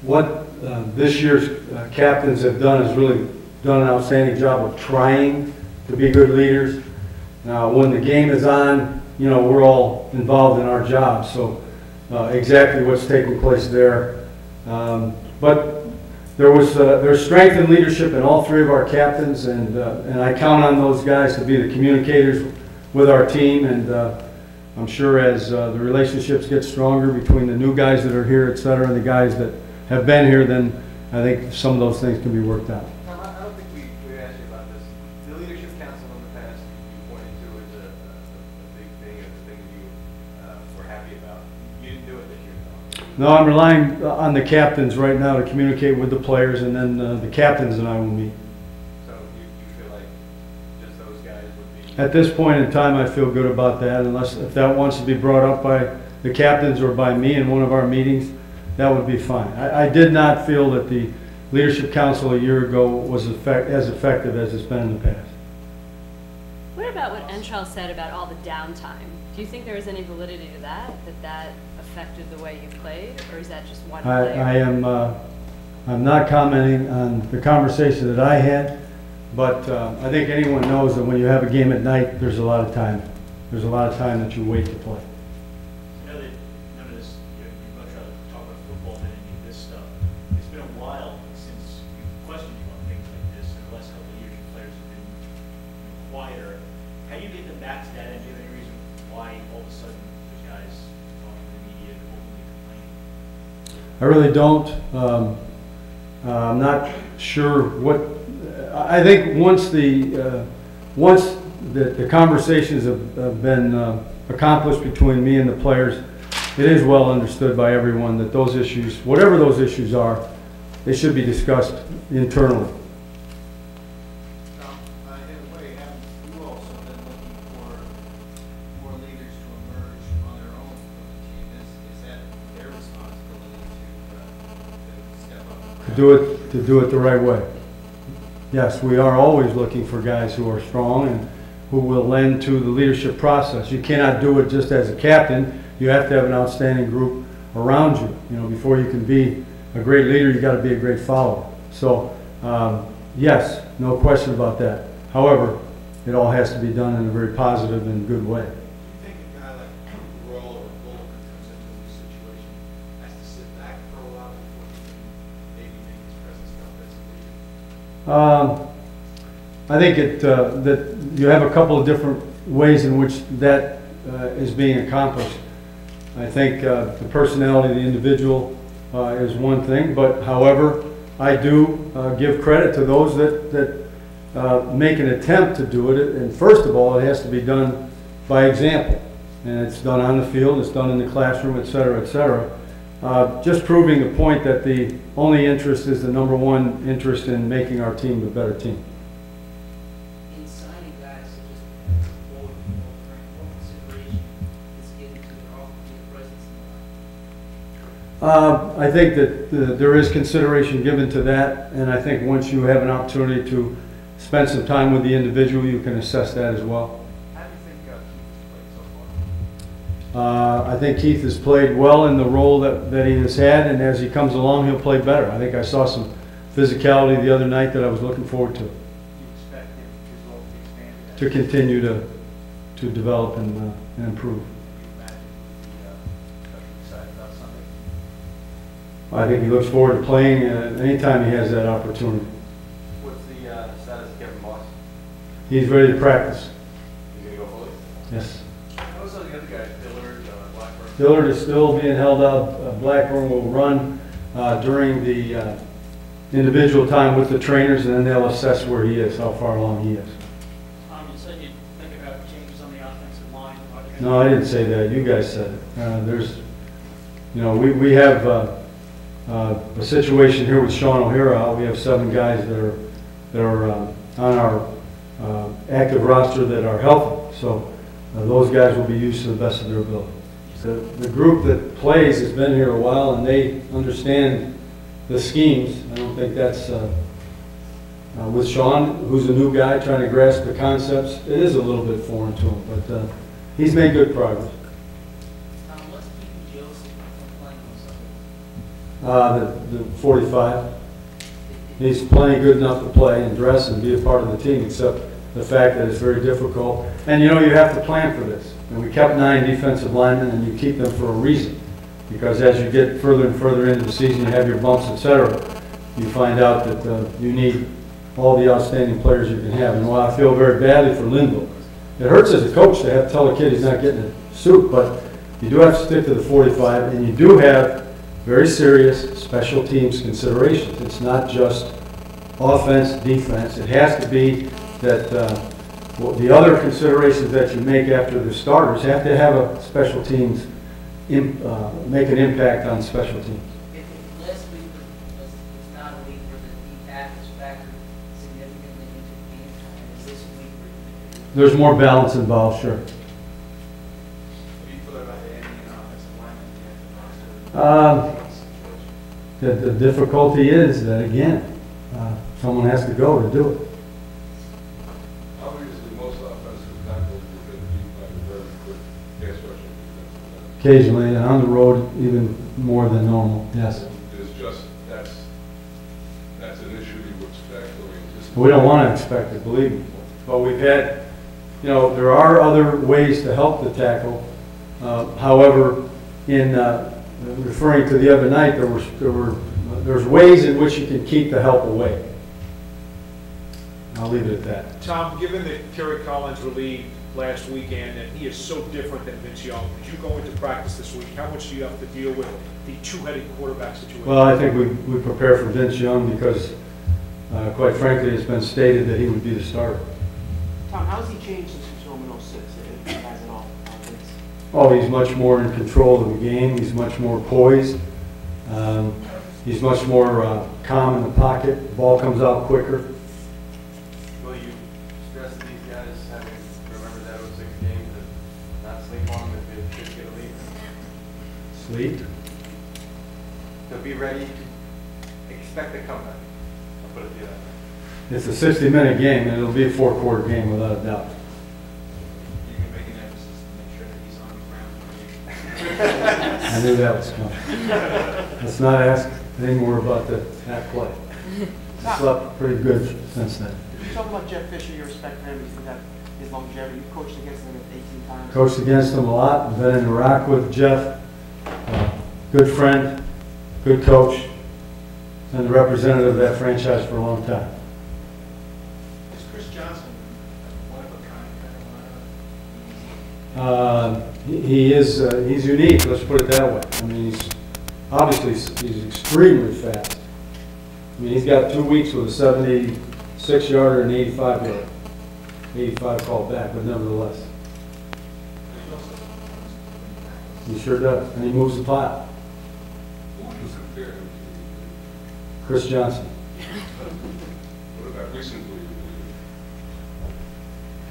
What this year's captains have done is really done an outstanding job of trying to be good leaders. When the game is on, you know, we're all involved in our job, so exactly what's taking place there. But there's strength and leadership in all three of our captains, and I count on those guys to be the communicators with our team. And I'm sure as the relationships get stronger between the new guys that are here, et cetera, and the guys that have been here, then I think some of those things can be worked out. I don't think we asked you about this. The Leadership Council in the past, you pointed to as a big thing, and the thing you were happy about. You didn't do it this year, though. No, I'm relying on the captains right now to communicate with the players, and then the captains and I will meet. So you feel like just those guys would be... At this point in time, I feel good about that, unless if that wants to be brought up by the captains or by me in one of our meetings, that would be fine. I did not feel that the Leadership Council a year ago was as effective as it's been in the past. What about what Entrell said about all the downtime? Do you think there was any validity to that affected the way you played, or is that just one player? I'm not commenting on the conversation that I had, but I think anyone knows that when you have a game at night, there's a lot of time. There's a lot of time that you wait to play. I know that none of this, you'd much rather talk about football than any of this stuff. It's been a while since you've questioned you on things like this. In the last couple of years, your players have been quieter. How do you get them back to that, and do you have any reason why all of a sudden there's guys talking to the media and openly complaining? I really don't. I'm not sure what. I think once the conversations have been accomplished between me and the players, it is well understood by everyone that those issues, whatever those issues are, they should be discussed internally. In a way, haven't you also been looking for more leaders to emerge on their own from the team? Is that their responsibility to step up? To do it the right way. Yes, we are always looking for guys who are strong and who will lend to the leadership process. You cannot do it just as a captain. You have to have an outstanding group around you. You know, before you can be a great leader, you got to be a great follower. So, yes, no question about that. However, it all has to be done in a very positive and good way. Do you think a guy like Roll or Bull comes into this situation has to sit back for a while before he can maybe make his presence felt as a leader? I think that you have a couple of different ways in which that is being accomplished. I think the personality of the individual is one thing, but however, I do give credit to those that make an attempt to do it. And first of all, it has to be done by example. And it's done on the field, it's done in the classroom, et cetera, et cetera. Just proving the point that the only interest is the number one interest in making our team a better team. In signing guys such as Boyd, what consideration is given to the Coughlin presence in the line? I think that there is consideration given to that, and I think once you have an opportunity to spend some time with the individual, you can assess that as well. How do you think Keith has played so far? I think Keith has played well in the role that he has had, and as he comes along, he'll play better. I think I saw some physicality the other night that I was looking forward to. Do you expect his role to be expanded? To continue to develop and improve. Do you imagine he'll be excited about Sunday? I think he looks forward to playing anytime he has that opportunity. What's the status of Kevin Moss? He's ready to practice. He's going to go fully? Yes. What's the other guys? Dillard, Blackburn? Dillard is still being held out. Blackburn will run during the individual time with the trainers, and then they'll assess where he is, how far along he is. You said you'd think about changes on the offensive line. No, I didn't say that. You guys said it. We have a situation here with Sean O'Hara. We have 7 guys that are on our active roster that are healthy. So those guys will be used to the best of their ability. The group that plays has been here a while, and they understand the schemes. I don't think that's with Sean, who's a new guy trying to grasp the concepts. It is a little bit foreign to him, but he's made good progress. What's keeping Joseph from playing on Sunday? The 45. He's plenty good enough to play and dress and be a part of the team, except the fact that it's very difficult. And you know, you have to plan for this. And we kept 9 defensive linemen, and you keep them for a reason. Because as you get further and further into the season, you have your bumps, etc. You find out that you need all the outstanding players you can have. And while I feel very badly for Linville, it hurts as a coach to have to tell a kid he's not getting a suit, but you do have to stick to the 45, and you do have very serious special teams considerations. It's not just offense, defense. It has to be that the other considerations that you make after the starters have to have a special teams, make an impact on special teams. If last week was not a week where the tackles factored significantly into the game, and is this a week where There's more balance involved, sure. What do you feel about adding an offensive lineman to the situation? The difficulty is that, again, someone has to go to do it. Obviously, most offensive tackles have been beat by the very good pass rushing defensive Occasionally, and on the road, even more than normal, yes. There's just, that's an issue you would expect or anticipate. We don't want to expect it, believe me. But we've had, you know, there are other ways to help the tackle. However, in referring to the other night, there's ways in which you can keep the help away. I'll leave it at that. Tom, given that Kerry Collins relieved last weekend and he is so different than Vince Young, as you go into practice this week, how much do you have to deal with the two-headed quarterback situation? Well, I think we prepare for Vince Young because, quite frankly, it's been stated that he would be the starter. Tom, how has he changed since you saw him in 06, if he has at all? Oh, he's much more in control of the game. He's much more poised. He's much more calm in the pocket. The ball comes out quicker. Will you stress to these guys, having remembered that 06 game, to not sleep on them if they should get a lead? Sleep. To be ready, expect a comeback. I'll put it to you that way. It's a 60-minute game, and it'll be a 4-quarter game without a doubt. You can make an emphasis to make sure that he's on the ground when he I knew that was coming. Let's not ask any more about that play. Slept pretty good since then. You talk about Jeff Fisher, you respect for him, you think that his longevity, you've coached against him 18 times. Coached against him a lot. I've been in Iraq with Jeff. Good friend, good coach, and the representative of that franchise for a long time. Is Chris Johnson one of a kind of He's unique, let's put it that way. I mean, he's extremely fast. I mean, he's got 2 weeks with a 76-yarder and 85-yarder. 85 called back, but nevertheless. He sure does, and he moves the pile. Who would you compare him to? Chris Johnson. What about recently?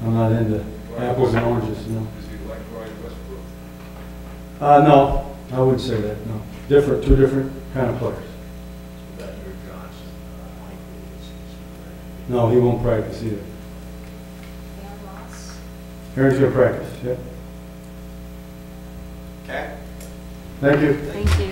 I'm not into apples and oranges, no. Is he like Brian Westbrook? No, I wouldn't say that, no. Different, two different kind of players. About your Johnson, No, he won't practice either. Aaron's gonna practice, yeah. Okay? Thank you. Thank you.